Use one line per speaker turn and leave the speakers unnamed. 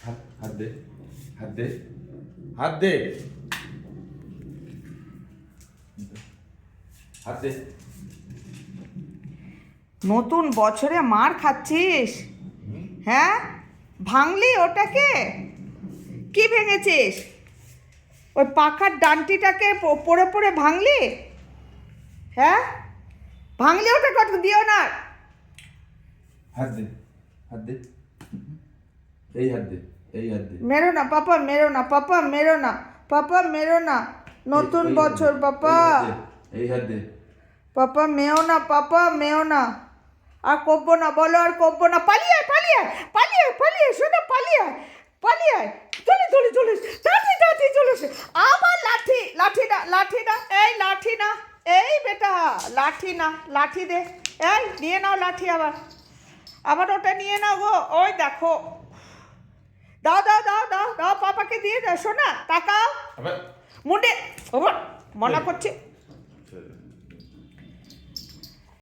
হাত দে, হাত দে, হাত দে, হাত দে।
নতুন বছরে মার খাচ্ছিস? হ্যাঁ, ভাঙলি ওটাকে? কি ভেঙেছিস? ওই পাখার ডান্টিটাকে পড়ে পড়ে ভাঙলি? হ্যাঁ, ভাঙলি ওটা কত দিও না।
হাত দে, হাত দে, এই হাত দে, এই হাত দে।
মেরো না পাপা, মেরো না পাপা, মেরো না পাপা, মেরো না। নতুন
এই হাত
বছর
দে,
পাপা,
এই হাত দে।
পাপা মেও না, পাপা মেও না। আর করবো না, বলো আর করবো না। পালিয়ে আয়, পালিয়ে আয়, পালিয়ে আয়, পালিয়ে আয়, শোনো পালিয়ে আয়, পালিয়ে আয়। চলে চলে চলে তাড়াতাড়ি তাড়াতাড়ি চলে এসে। আবার লাঠি, লাঠি না, লাঠি না, এই লাঠি না, এই বেটা লাঠি না, লাঠি দে। এই নিয়ে নাও লাঠি, আবার আবার ওটা নিয়ে নাও গো। ওই দেখো, দাও দাও দাও দাও দাও, পাপাকে দিয়ে দাও। শোনা তাকাও
আবার
মুন্ডে, ওবার মনা করছে।